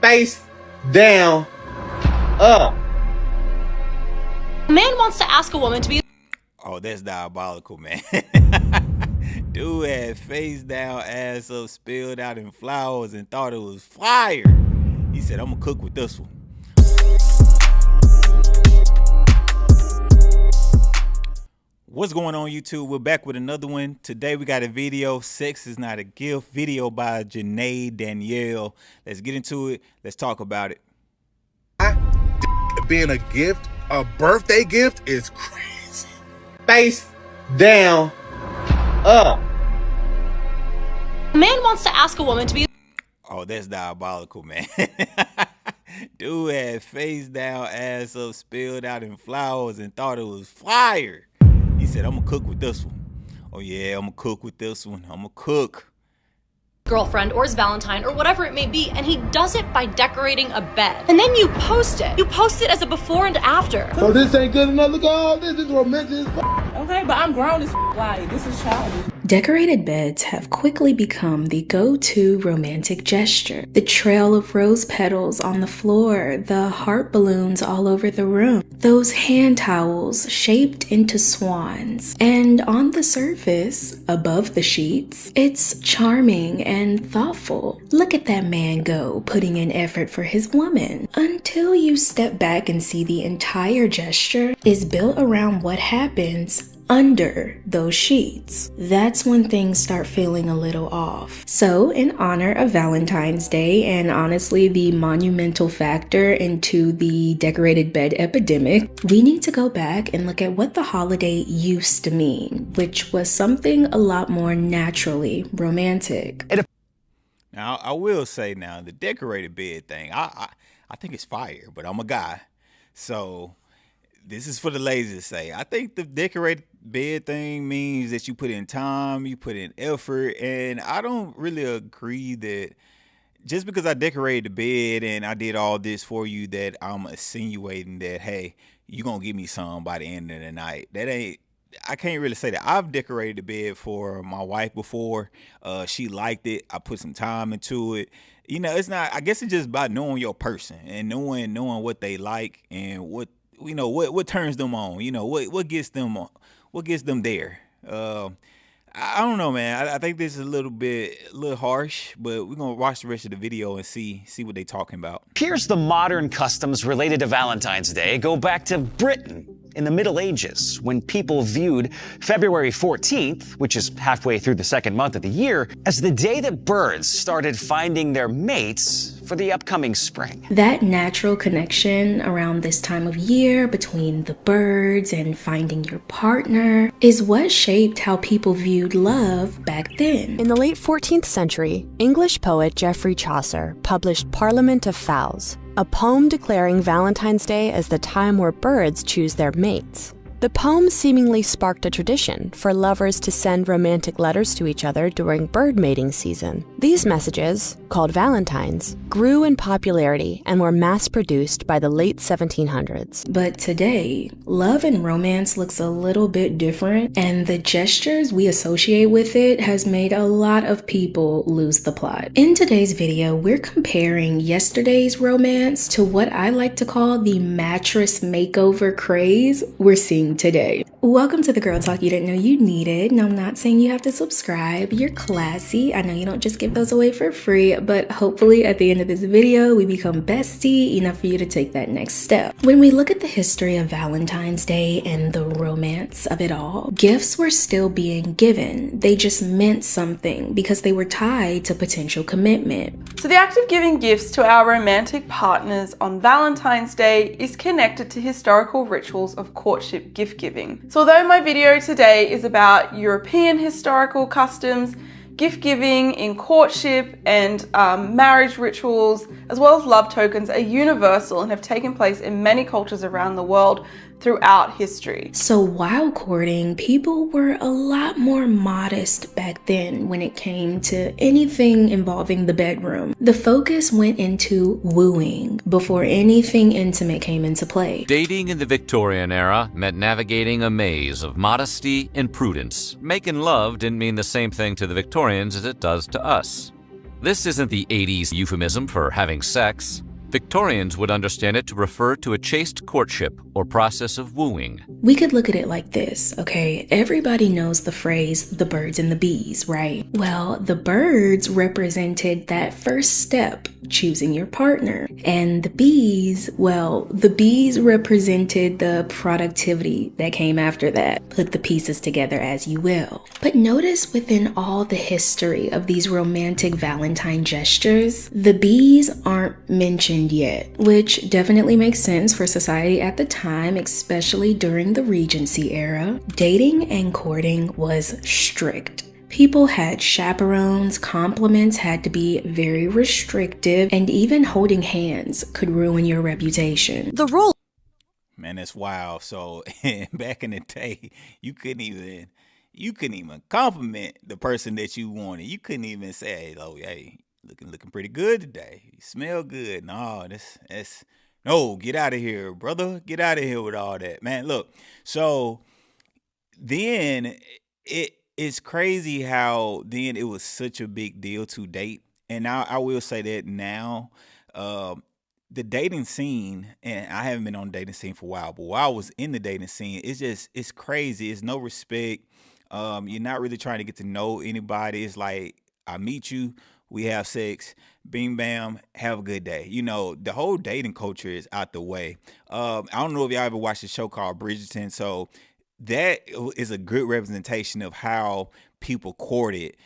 face down, up. A man wants to ask a woman to be... Oh, that's diabolical, man. Dude had face down, ass up, spilled out in flowers and thought it was fire. He said, I'm gonna cook with this one. What's going on, YouTube? We're back with another one. Today we got a video, Sex is Not a Gift, video by Janae Danielle. Let's get into it. Let's talk about it. Being a gift, a birthday gift, is crazy. Face down, up. A man wants to ask a woman to be... Oh, that's diabolical, man. Dude had face down, ass up, spilled out in flowers and thought it was fire. He said, I'm gonna cook with this one. Oh yeah, I'm gonna cook with this one. I'm gonna cook. girlfriend or his Valentine or whatever it may be, and he does it by decorating a bed. And then you post it. You post it as a before and after. So this ain't good enough to go? This is romantic. Okay, but I'm grown as like, this is childish. Decorated beds have quickly become the go-to romantic gesture. The trail of rose petals on the floor, the heart balloons all over the room, those hand towels shaped into swans. And on the surface, above the sheets, it's charming and thoughtful. Look at that man go, putting in effort for his woman. Until you step back and see the entire gesture is built around what happens under those sheets. That's when things start feeling a little off. So, in honor of Valentine's Day and honestly the monumental factor into the decorated bed epidemic, we need to go back and look at what the holiday used to mean, which was something a lot more naturally romantic. Now, I will say now, the decorated bed thing, I think it's fire, but I'm a guy. So, this is for the ladies to say. I think the decorated bed thing means that you put in time, you put in effort, and I don't really agree that just because I decorated the bed and I did all this for you that I'm insinuating that, hey, you're going to give me some by the end of the night. I can't really say that. I've decorated the bed for my wife before. She liked it. I put some time into it. You know, it's not, I guess it's just about knowing your person and knowing what they like and what turns them on, what gets them there. I don't know, man. I think this is a little harsh, but we're going to watch the rest of the video and see what they're talking about. Here's the modern customs related to Valentine's Day go back to Britain in the Middle Ages, when people viewed February 14th, which is halfway through the second month of the year, as the day that birds started finding their mates for the upcoming spring. That natural connection around this time of year between the birds and finding your partner is what shaped how people viewed love back then. In the late 14th century, English poet Geoffrey Chaucer published Parliament of Fowls, a poem declaring Valentine's Day as the time where birds choose their mates. The poem seemingly sparked a tradition for lovers to send romantic letters to each other during bird mating season. These messages, called Valentines, grew in popularity and were mass-produced by the late 1700s. But today, love and romance looks a little bit different, and the gestures we associate with it has made a lot of people lose the plot. In today's video, we're comparing yesterday's romance to what I like to call the mattress makeover craze we're seeing today. Welcome to the Girl Talk you didn't know you needed. Now, I'm not saying you have to subscribe. You're classy. I know you don't just give those away for free, but hopefully at the end of this video, we become bestie enough for you to take that next step. When we look at the history of Valentine's Day and the romance of it all, gifts were still being given. They just meant something because they were tied to potential commitment. So the act of giving gifts to our romantic partners on Valentine's Day is connected to historical rituals of courtship gift giving. So although my video today is about European historical customs, gift giving in courtship and marriage rituals, as well as love tokens, are universal and have taken place in many cultures around the world throughout history. So while courting, people were a lot more modest back then when it came to anything involving the bedroom. The focus went into wooing before anything intimate came into play. Dating in the Victorian era meant navigating a maze of modesty and prudence. Making love didn't mean the same thing to the Victorians as it does to us. This isn't the 80s euphemism for having sex. Victorians would understand it to refer to a chaste courtship or process of wooing. We could look at it like this, okay? Everybody knows the phrase, the birds and the bees, right? Well, the birds represented that first step, choosing your partner. And the bees, well, the bees represented the productivity that came after that. Put the pieces together as you will. But notice within all the history of these romantic Valentine gestures, the bees aren't mentioned yet, which definitely makes sense for society at the time, especially during the Regency era. Dating and courting was strict. People had chaperones, compliments had to be very restrictive, and even holding hands could ruin your reputation. The role Man, that's wild. So back in the day, you couldn't even compliment the person that you wanted. You couldn't even say, "Oh, hey, looking pretty good today. You smell good." No, no, get out of here, brother. Get out of here with all that, man. Look, so then it's crazy how then it was such a big deal to date, and I will say that now, the dating scene, and I haven't been on the dating scene for a while, but while I was in the dating scene, it's crazy. It's no respect. You're not really trying to get to know anybody. It's like, I meet you, we have sex, bing bam, have a good day. You know, the whole dating culture is out the way. I don't know if y'all ever watched a show called Bridgerton. So that is a good representation of how people courted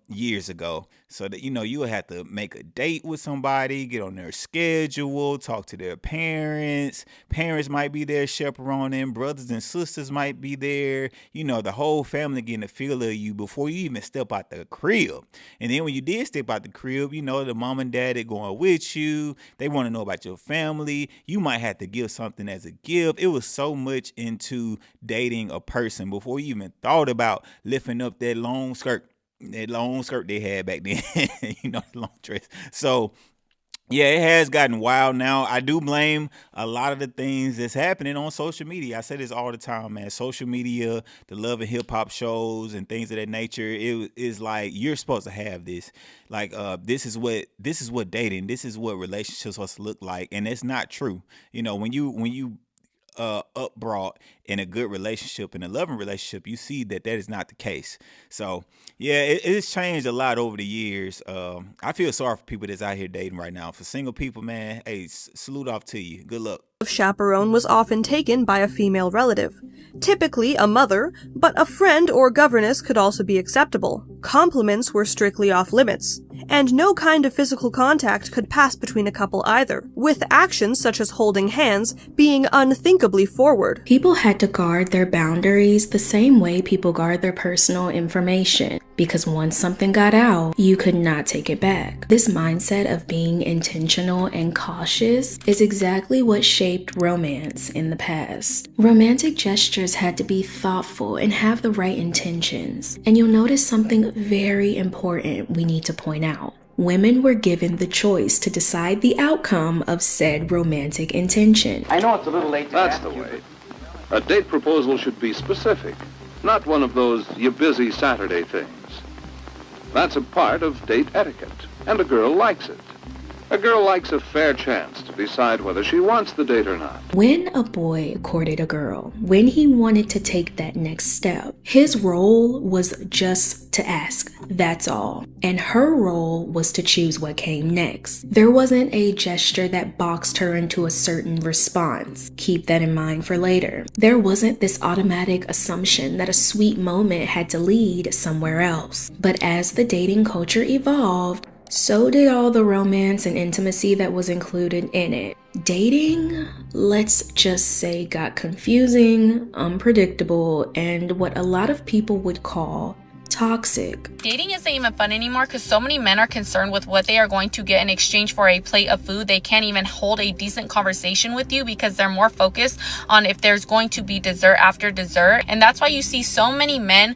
years ago. So that, you know, you would have to make a date with somebody, get on their schedule, talk to their parents. Parents might be there chaperoning, brothers and sisters might be there. You know, the whole family getting a feel of you before you even step out the crib. And then when you did step out the crib, you know, the mom and dad are going with you. They want to know about your family. You might have to give something as a gift. It was so much into dating a person before you even thought about lifting up that long skirt they had back then. You know, the long dress. So yeah, it has gotten wild now. I do blame a lot of the things that's happening on social media. I say this all the time, man. Social media, the love and hip hop shows and things of that nature. It is like, you're supposed to have this. Like, this is what dating, this is what relationships are supposed to look like, and it's not true. You know, when you upbrought in a good relationship, in a loving relationship, you see that is not the case. So yeah, it's changed a lot over the years. I feel sorry for people that's out here dating right now. For single people, man, hey, salute off to you. Good luck. Chaperone was often taken by a female relative, typically a mother, but a friend or governess could also be acceptable. Compliments were strictly off limits, and no kind of physical contact could pass between a couple either, with actions such as holding hands being unthinkably forward. People had to guard their boundaries the same way people guard their personal information, because once something got out, you could not take it back. This mindset of being intentional and cautious is exactly what shaped romance in the past. Romantic gestures had to be thoughtful and have the right intentions. And you'll notice something very important we need to point out. Women were given the choice to decide the outcome of said romantic intention. I know it's a little late. That's the way. A date proposal should be specific, not one of those "you busy Saturday" things. That's a part of date etiquette, and a girl likes it. A girl likes a fair chance to decide whether she wants the date or not. When a boy courted a girl, when he wanted to take that next step, his role was just to ask, that's all. And her role was to choose what came next. There wasn't a gesture that boxed her into a certain response. Keep that in mind for later. There wasn't this automatic assumption that a sweet moment had to lead somewhere else. But as the dating culture evolved, so did all the romance and intimacy that was included in it. Dating, let's just say, got confusing, unpredictable, and what a lot of people would call toxic. Dating isn't even fun anymore because so many men are concerned with what they are going to get in exchange for a plate of food. They can't even hold a decent conversation with you because they're more focused on if there's going to be dessert after dessert. And that's why you see so many men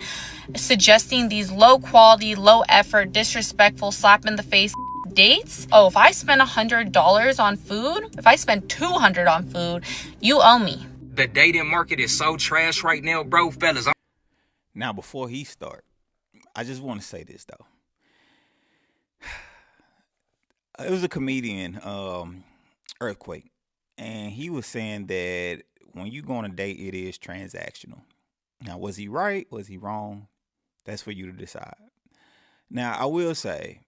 suggesting these low quality, low effort, disrespectful, slap in the face dates. Oh, if I spend $100 on food, if I spend $200 on food, you owe me. The dating market is so trash right now, bro, fellas. Now, before he start, I just want to say this though. It was a comedian, Earthquake, and he was saying that when you go on a date, it is transactional. Now, was he right? Was he wrong? That's for you to decide. Now, I will say,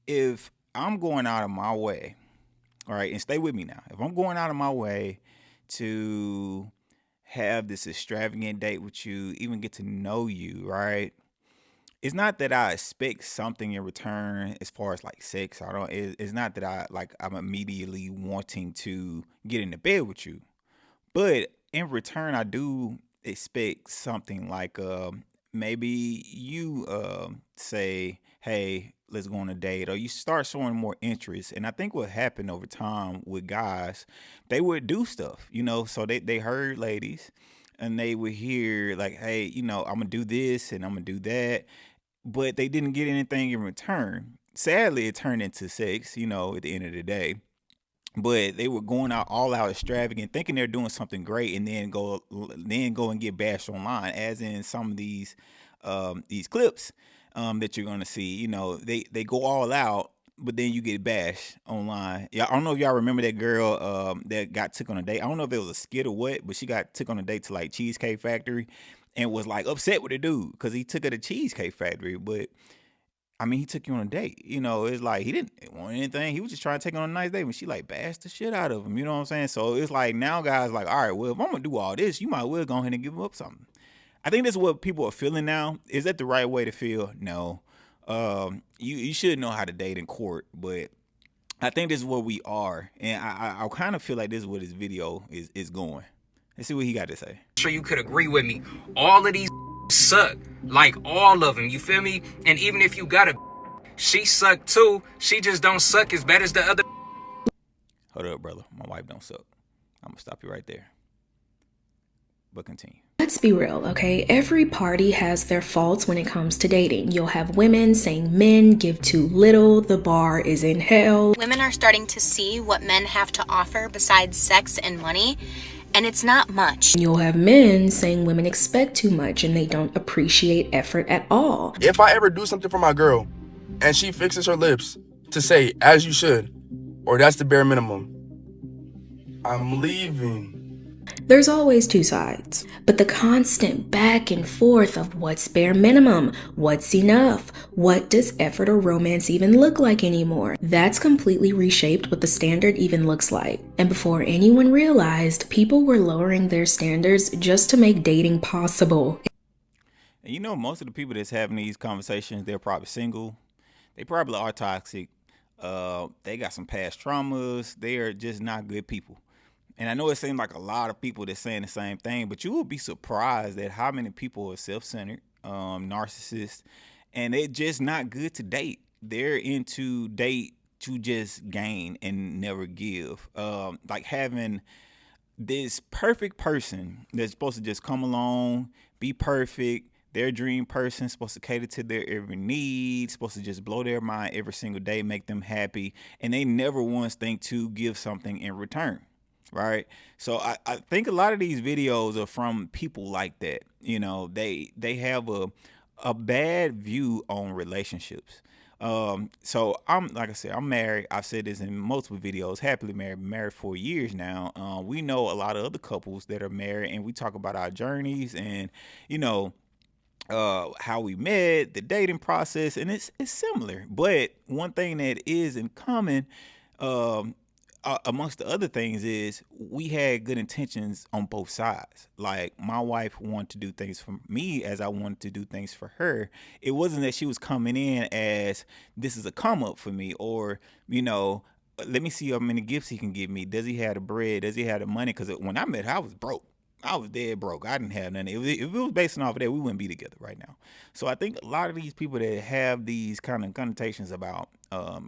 if I'm going out of my way, all right, and stay with me now. If I'm going out of my way to have this extravagant date with you, even get to know you, right? It's not that I expect something in return as far as like sex. I don't. It's not that I'm immediately wanting to get into bed with you. But in return, I do expect something like maybe you say, "Hey, let's go on a date," or you start showing more interest. And I think what happened over time with guys, they would do stuff, So they heard ladies, and they would hear like, "Hey, I'm gonna do this and I'm gonna do that," but they didn't get anything in return. Sadly, it turned into sex, at the end of the day, but they were going out all out extravagant, thinking they're doing something great, and then go and get bashed online, as in some of these clips that you're gonna see. They go all out, but then you get bashed online. Yeah, I don't know if y'all remember that girl that got took on a date. I don't know if it was a skit or what, but she got took on a date to like Cheesecake Factory, and was like upset with the dude because he took her to Cheesecake Factory, but I mean, he took you on a date. It's like he didn't want anything. He was just trying to take her on a nice date when she like bashed the shit out of him. You know what I'm saying? So it's like now guys like, all right, well, if I'm gonna do all this, you might well go ahead and give up something. I think that's what people are feeling now. Is that the right way to feel? No. You should know how to date in court, but I think this is where we are, and I kind of feel like this is where this video is going. Let's see what he got to say. Sure you could agree with me. All of these suck. Like all of them, you feel me? And even if you got a she suck too, she just don't suck as bad as the other. Hold up, brother. My wife don't suck. I'm gonna stop you right there. But continue. Let's be real, okay? Every party has their faults when it comes to dating. You'll have women saying men give too little, the bar is in hell. Women are starting to see what men have to offer besides sex and money, and it's not much. You'll have men saying women expect too much and they don't appreciate effort at all. If I ever do something for my girl and she fixes her lips to say, as you should, or that's the bare minimum, I'm leaving. There's always two sides, but the constant back and forth of what's bare minimum, what's enough, what does effort or romance even look like anymore, that's completely reshaped what the standard even looks like. And before anyone realized, people were lowering their standards just to make dating possible. And most of the people that's having these conversations, they're probably single. They probably are toxic. They got some past traumas. They are just not good people. And I know it seems like a lot of people that's saying the same thing, but you will be surprised at how many people are self-centered, narcissists, and they're just not good to date. They're into date to just gain and never give. Like having this perfect person that's supposed to just come along, be perfect, their dream person, supposed to cater to their every need, supposed to just blow their mind every single day, make them happy, and they never once think to give something in return. Right. So I think a lot of these videos are from people like that. They have a bad view on relationships. So like I said, I'm married. I've said this in multiple videos, happily married for years now. We know a lot of other couples that are married, and we talk about our journeys and, how we met, the dating process, and it's similar. But one thing that is in common, amongst the other things, is we had good intentions on both sides. Like my wife wanted to do things for me as I wanted to do things for her. It wasn't that she was coming in as this is a come up for me, or let me see how many gifts he can give me. Does he have the bread? Does he have the money? Because when I met her, I was broke. I was dead broke. I didn't have nothing. If it was based off of that, we wouldn't be together right now. So I think a lot of these people that have these kind of connotations about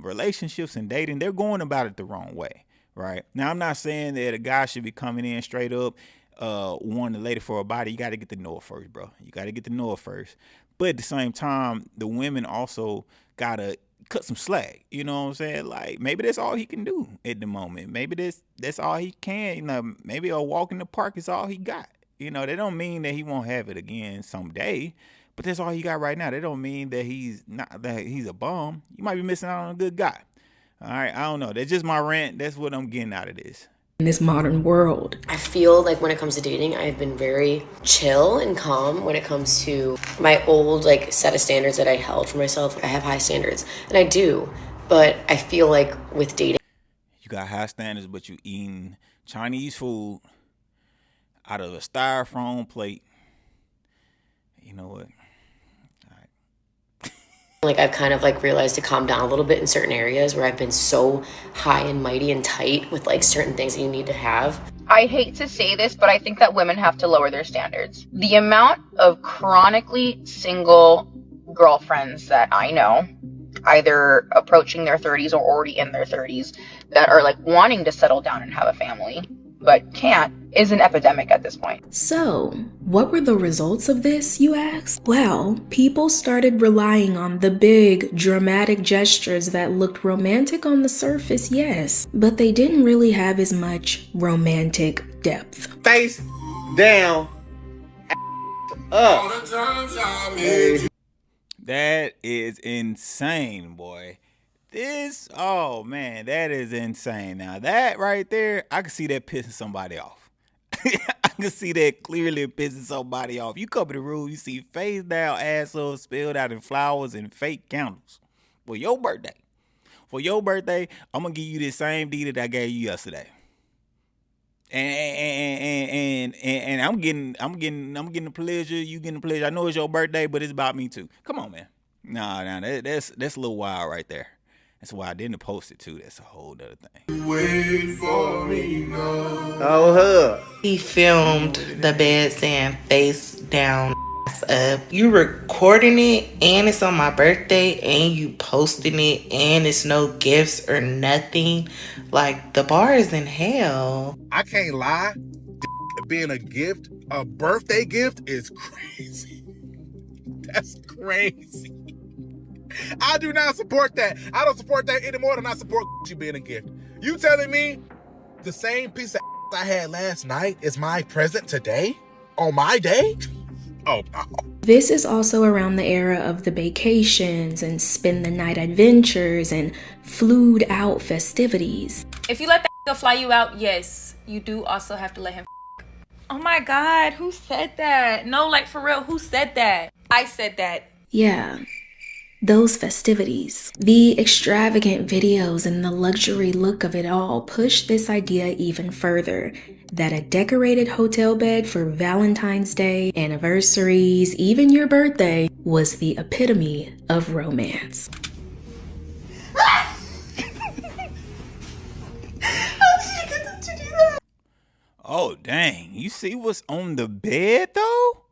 relationships and dating, they're going about it the wrong way. Right. Now, I'm not saying that a guy should be coming in straight up, wanting a lady for a body. You got to get to know her first, bro. You got to get to know her first. But at the same time, the women also got to cut some slack. You know what I'm saying? Like, maybe that's all he can do at the moment. Maybe that's all he can. Maybe a walk in the park is all he got. They don't mean that he won't have it again someday, but that's all he got right now. They don't mean that he's a bum. You might be missing out on a good guy. All right, I don't know. That's just my rant. That's what I'm getting out of this. In this modern world. I feel like when it comes to dating, I've been very chill and calm when it comes to my old set of standards that I held for myself. I have high standards, and I do, but I feel like with dating, you got high standards, but you eating Chinese food out of a styrofoam plate. You know what? I've kind of realized to calm down a little bit in certain areas where I've been so high and mighty and tight with certain things that you need to have. I hate to say this, but I think that women have to lower their standards. The amount of chronically single girlfriends that I know, either approaching their 30s or already in their 30s, that are wanting to settle down and have a family, but can't, is an epidemic at this point. So, what were the results of this, you ask? Well, people started relying on the big, dramatic gestures that looked romantic on the surface, yes, but they didn't really have as much romantic depth. Face down, up. That is insane, boy. Oh man, that is insane. Now that right there, I can see that pissing somebody off. I can see that clearly pissing somebody off. You come to the room, you see face down, ass up, spilled out in flowers and fake candles. For your birthday, I'm gonna give you the same deed that I gave you yesterday. And I'm getting the pleasure. You getting the pleasure. I know it's your birthday, but it's about me too. Come on, man. Nah, that's a little wild right there. That's why I didn't post it too. That's a whole other thing. Wait for me, no. Oh, huh. He filmed the bed saying face down, ass up. You recording it and it's on my birthday and you posting it and it's no gifts or nothing. The bar is in hell. I can't lie. Being a gift, a birthday gift is crazy. That's crazy. I do not support that. I don't support that any more than I support you being a gift. You telling me the same piece of I had last night is my present today? On my day? Oh, no. This is also around the era of the vacations and spend the night adventures and flued out festivities. If you let that fly you out, yes, you do also have to let him. Oh my God, who said that? No, for real, who said that? I said that. Yeah. Those festivities, the extravagant videos and the luxury look of it all push this idea even further, that a decorated hotel bed for Valentine's Day, anniversaries, even your birthday, was the epitome of romance. Oh, dang. You see what's on the bed, though?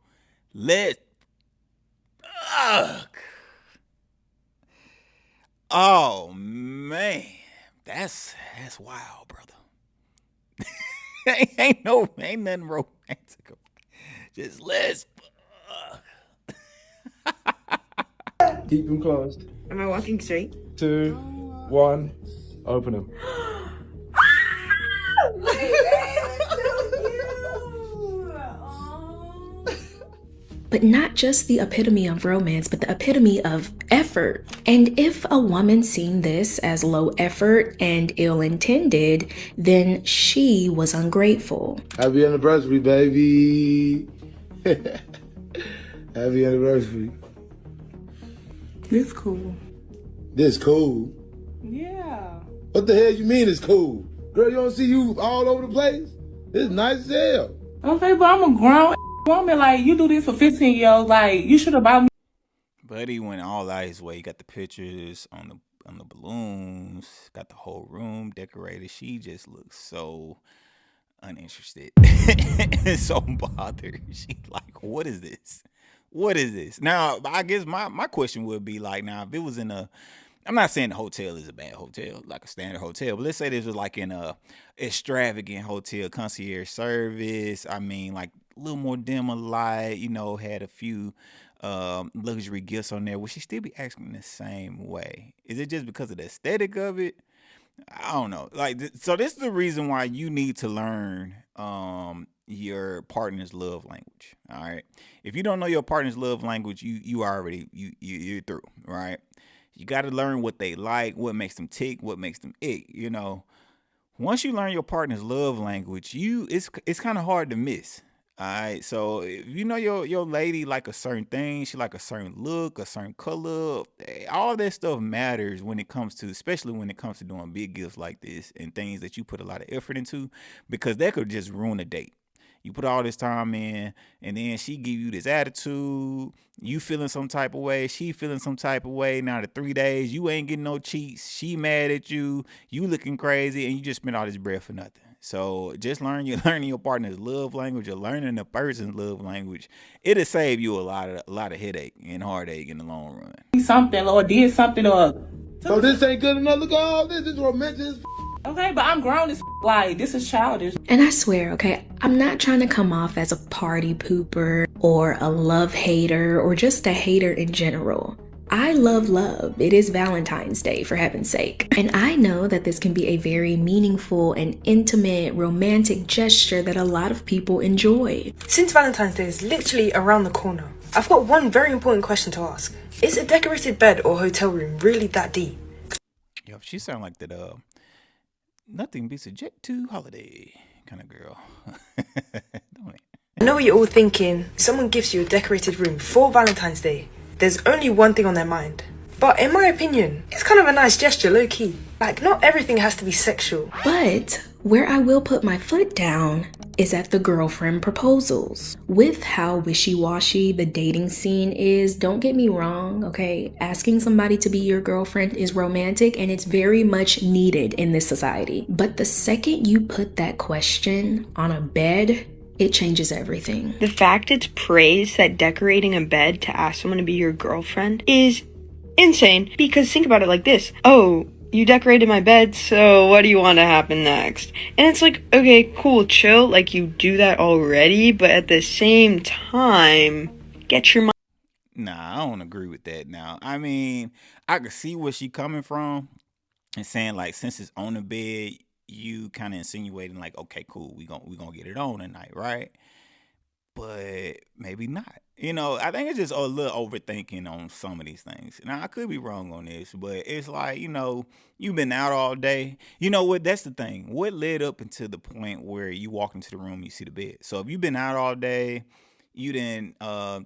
Ugh. Oh man, that's wild, brother. ain't nothing romantic. Just let's keep them closed. Am I walking straight? 2, 1, open them. But not just the epitome of romance, but the epitome of effort. And if a woman seen this as low effort and ill-intended, then she was ungrateful. Happy anniversary, baby. Happy anniversary. This cool. This cool? Yeah. What the hell you mean it's cool? Girl, you don't see you all over the place? It's nice as hell. Okay, but I'm a grown woman. You do this for 15-year-olds. You should have bought me. Buddy went all out his way. He got the pictures on the balloons, got the whole room decorated. She just looks so uninterested. So bothered. She what is this? What is this? Now, I guess my question would be now, if it was in I'm not saying the hotel is a bad hotel, like a standard hotel, but let's say this was in a extravagant hotel, concierge service. I mean, a little more dim of light, had a few luxury gifts on there. Would she still be acting the same way? Is it just because of the aesthetic of it? I don't know. So this is the reason why you need to learn your partner's love language. All right. If you don't know your partner's love language, you're through, right? You got to learn what they like, what makes them tick, what makes them ick. You know, once you learn your partner's love language, it's kind of hard to miss. All right, so if you know your lady like a certain thing, she like a certain look, a certain color, all that stuff matters when it comes to, especially when it comes to doing big gifts like this and things that you put a lot of effort into, because that could just ruin a date. You put all this time in, and then she give you this attitude. You feeling some type of way. She feeling some type of way. Now the 3 days, you ain't getting no cheats. She mad at you. You looking crazy, and you just spent all this bread for nothing. So just learning your partner's love language, or learning the person's love language. It'll save you a lot of headache and heartache in the long run. Something or did something or. So this ain't good enough. Look at all this. This is romantic as Okay, but I'm grown as like this is childish. And I swear, okay, I'm not trying to come off as a party pooper or a love hater or just a hater in general. I love love. It is Valentine's Day, for heaven's sake. And I know that this can be a very meaningful and intimate, romantic gesture that a lot of people enjoy. Since Valentine's Day is literally around the corner, I've got one very important question to ask. Is a decorated bed or hotel room really that deep? Yo, she sound like that nothing beats a jet to holiday kind of girl. Don't it? I know what you're all thinking. Someone gives you a decorated room for Valentine's Day. There's only one thing on their mind. But in my opinion, it's kind of a nice gesture, low-key. Like, not everything has to be sexual. But where I will put my foot down is at the girlfriend proposals. With how wishy-washy the dating scene is, don't get me wrong, okay? Asking somebody to be your girlfriend is romantic and it's very much needed in this society. But the second you put that question on a bed, it changes everything. The fact it's praised that decorating a bed to ask someone to be your girlfriend is insane, because think about it like this. Oh, you decorated my bed, so what do you want to happen next? And it's like, okay, cool, chill, like you do that already, but at the same time, get your mind. Nah, I don't agree with that now. I mean, I could see where she coming from and saying, like, since it's on the bed, you kind of insinuating like, okay, cool, we gonna get it on tonight, right? But maybe not. You know, I think it's just a little overthinking on some of these things. Now, I could be wrong on this, but it's like, you know, you've been out all day. You know what? That's the thing. What led up into the point where you walk into the room and you see the bed? So if you've been out all day, you then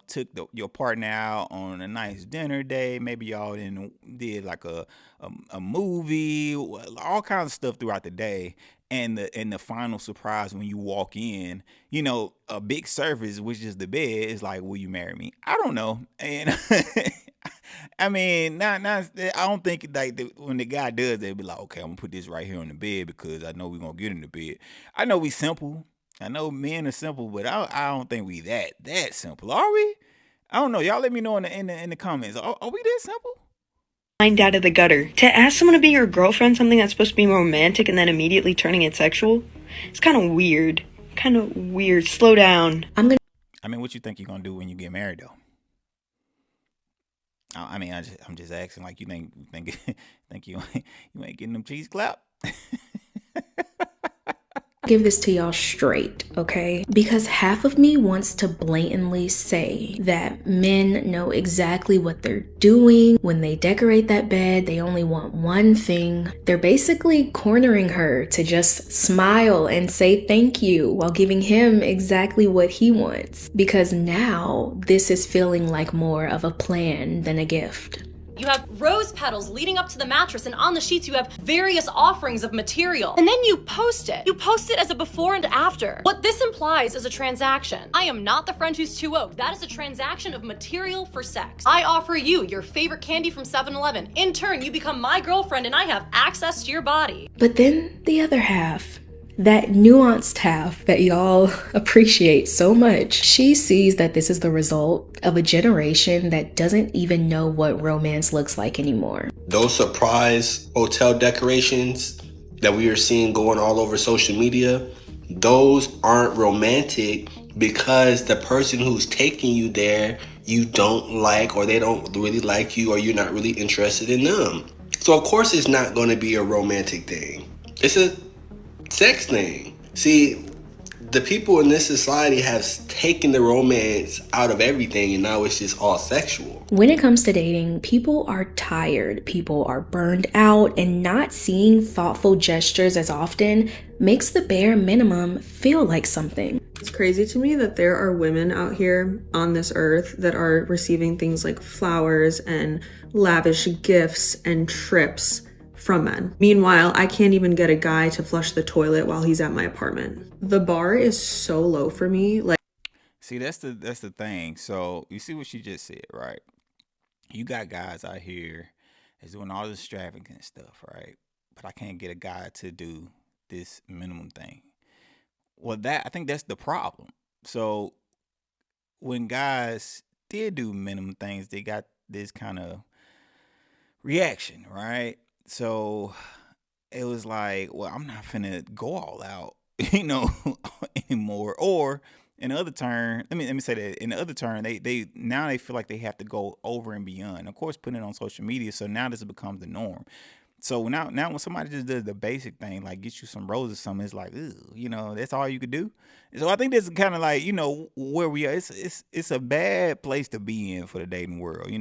took your partner out on a nice dinner day. Maybe y'all then did like a movie, all kinds of stuff throughout the day. And the final surprise when you walk in, you know, a big surface, which is the bed, is like, will you marry me? I don't know. And I mean, I don't think like when the guy does that, be like, okay, I'm gonna put this right here on the bed because I know we're gonna get in the bed. I know we simple. I know men are simple, but I don't think we that simple. Are we? I don't know. Y'all let me know in the comments. Are we that simple? Mind out of the gutter. To ask someone to be your girlfriend, something that's supposed to be romantic and then immediately turning it sexual, it's kind of weird. Slow down. I mean, what you think you're gonna do when you get married, though? I mean, I'm just asking. Like, you think you ain't getting them cheese clap? Give this to y'all straight, okay? Because half of me wants to blatantly say that men know exactly what they're doing. When they decorate that bed, they only want one thing. They're basically cornering her to just smile and say thank you while giving him exactly what he wants. Because now this is feeling like more of a plan than a gift. You have rose petals leading up to the mattress, and on the sheets you have various offerings of material. And then you post it. You post it as a before and after. What this implies is a transaction. I am not the friend who's too woke. That is a transaction of material for sex. I offer you your favorite candy from 7-Eleven. In turn, you become my girlfriend and I have access to your body. But then the other half, that nuanced half that y'all appreciate so much, she sees that this is the result of a generation that doesn't even know what romance looks like anymore. Those surprise hotel decorations that we are seeing going all over social media, those aren't romantic because the person who's taking you there you don't like, or they don't really like you, or you're not really interested in them. So of course it's not going to be a romantic thing. It's a sex thing. See, the people in this society have taken the romance out of everything, and now it's just all sexual. When it comes to dating, people are tired, people are burned out, and not seeing thoughtful gestures as often makes the bare minimum feel like something. It's crazy to me that there are women out here on this earth that are receiving things like flowers and lavish gifts and trips from men. Meanwhile, I can't even get a guy to flush the toilet while he's at my apartment. The bar is so low for me. Like, see, that's the thing. So you see what she just said, right? You got guys out here that's doing all this extravagant stuff, right? But I can't get a guy to do this minimum thing. Well, I think that's the problem. So when guys did do minimum things, they got this kind of reaction, right? So it was like, well, I'm not finna go all out, anymore. Or in the other turn, let me say that in the other turn, they now they feel like they have to go over and beyond. Of course, putting it on social media, so now this becomes the norm. So now when somebody just does the basic thing, like get you some roses or something, it's like, ew, that's all you could do. So I think this is kind of like, where we are. It's a bad place to be in for the dating world.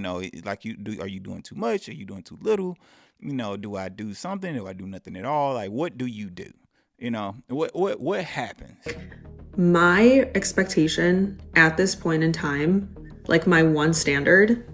Like are you doing too much? Are you doing too little? Do I do something? Do I do nothing at all? Like, what do you do? What happens? my expectation at this point in time, like my one standard,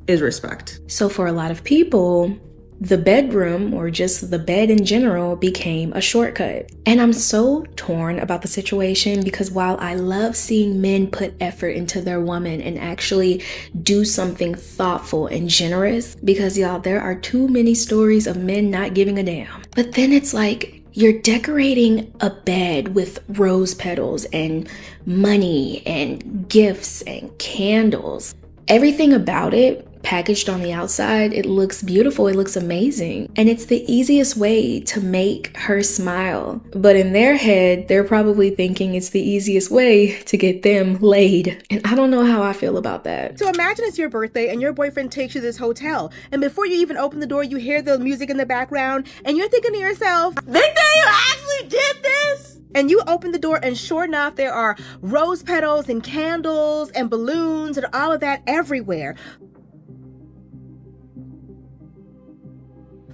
is respect. So for a lot of people, the bedroom, or just the bed in general, became a shortcut. And I'm so torn about the situation because while I love seeing men put effort into their woman and actually do something thoughtful and generous, because y'all, there are too many stories of men not giving a damn. But then it's like, you're decorating a bed with rose petals and money and gifts and candles. Everything about it, packaged on the outside, it looks beautiful, it looks amazing. And it's the easiest way to make her smile. But in their head, they're probably thinking it's the easiest way to get them laid. And I don't know how I feel about that. So imagine it's your birthday and your boyfriend takes you to this hotel. And before you even open the door, you hear the music in the background and you're thinking to yourself, "Big day, you actually did this?" And you open the door and sure enough, there are rose petals and candles and balloons and all of that everywhere.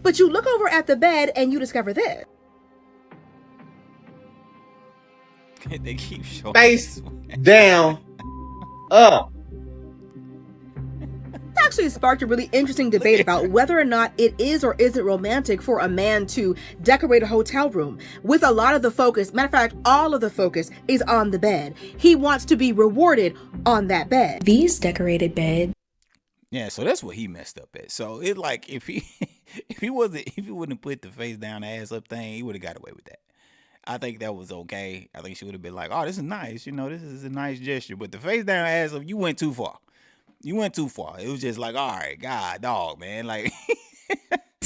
But you look over at the bed and you discover this. They keep showing face down, up. It's actually sparked a really interesting debate about whether or not it is or isn't romantic for a man to decorate a hotel room. With a lot of the focus, matter of fact, all of the focus is on the bed. He wants to be rewarded on that bed. These decorated beds. Yeah, so that's what he messed up at. So it like if he wouldn't have put the face down, ass up thing, he would have got away with that. I think that was okay. I think she would have been like, "Oh, this is nice. This is a nice gesture." But the face down, ass up, you went too far. You went too far. It was just like, all right, God, dog, man, like.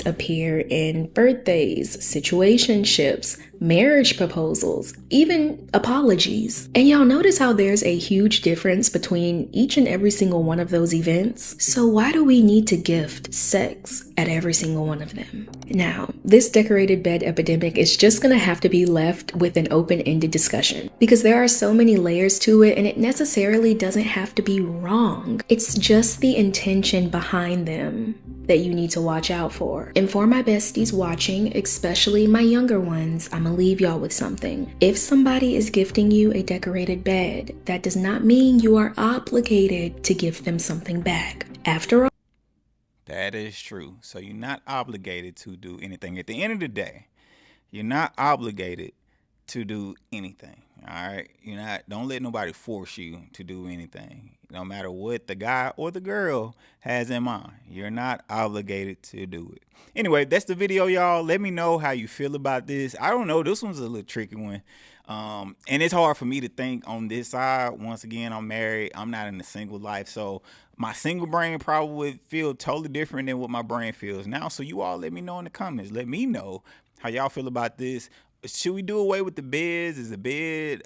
Appear in birthdays, situationships, marriage proposals, even apologies. And y'all notice how there's a huge difference between each and every single one of those events? So why do we need to gift sex at every single one of them? Now, this decorated bed epidemic is just gonna have to be left with an open-ended discussion because there are so many layers to it and it necessarily doesn't have to be wrong. It's just the intention behind them that you need to watch out for. And for my besties watching, especially my younger ones, I'ma leave y'all with something. If somebody is gifting you a decorated bed, that does not mean you are obligated to give them something back. After all, that is true. So you're not obligated to do anything. At the end of the day, you're not obligated to do anything. All right? Don't let nobody force you to do anything. No matter what the guy or the girl has in mind, you're not obligated to do it. Anyway, that's the video, y'all. Let me know how you feel about this. I don't know. This one's a little tricky one. And it's hard for me to think on this side. Once again, I'm married. I'm not in a single life. So my single brain probably would feel totally different than what my brain feels now. So you all let me know in the comments. Let me know how y'all feel about this. Should we do away with the beds? Is the bed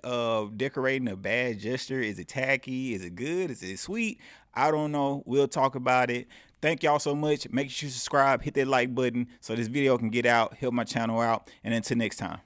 decorating a bad gesture? Is it tacky? Is it good? Is it sweet? I don't know. We'll talk about it. Thank y'all so much. Make sure you subscribe, hit that like button so this video can get out, help my channel out. And until next time.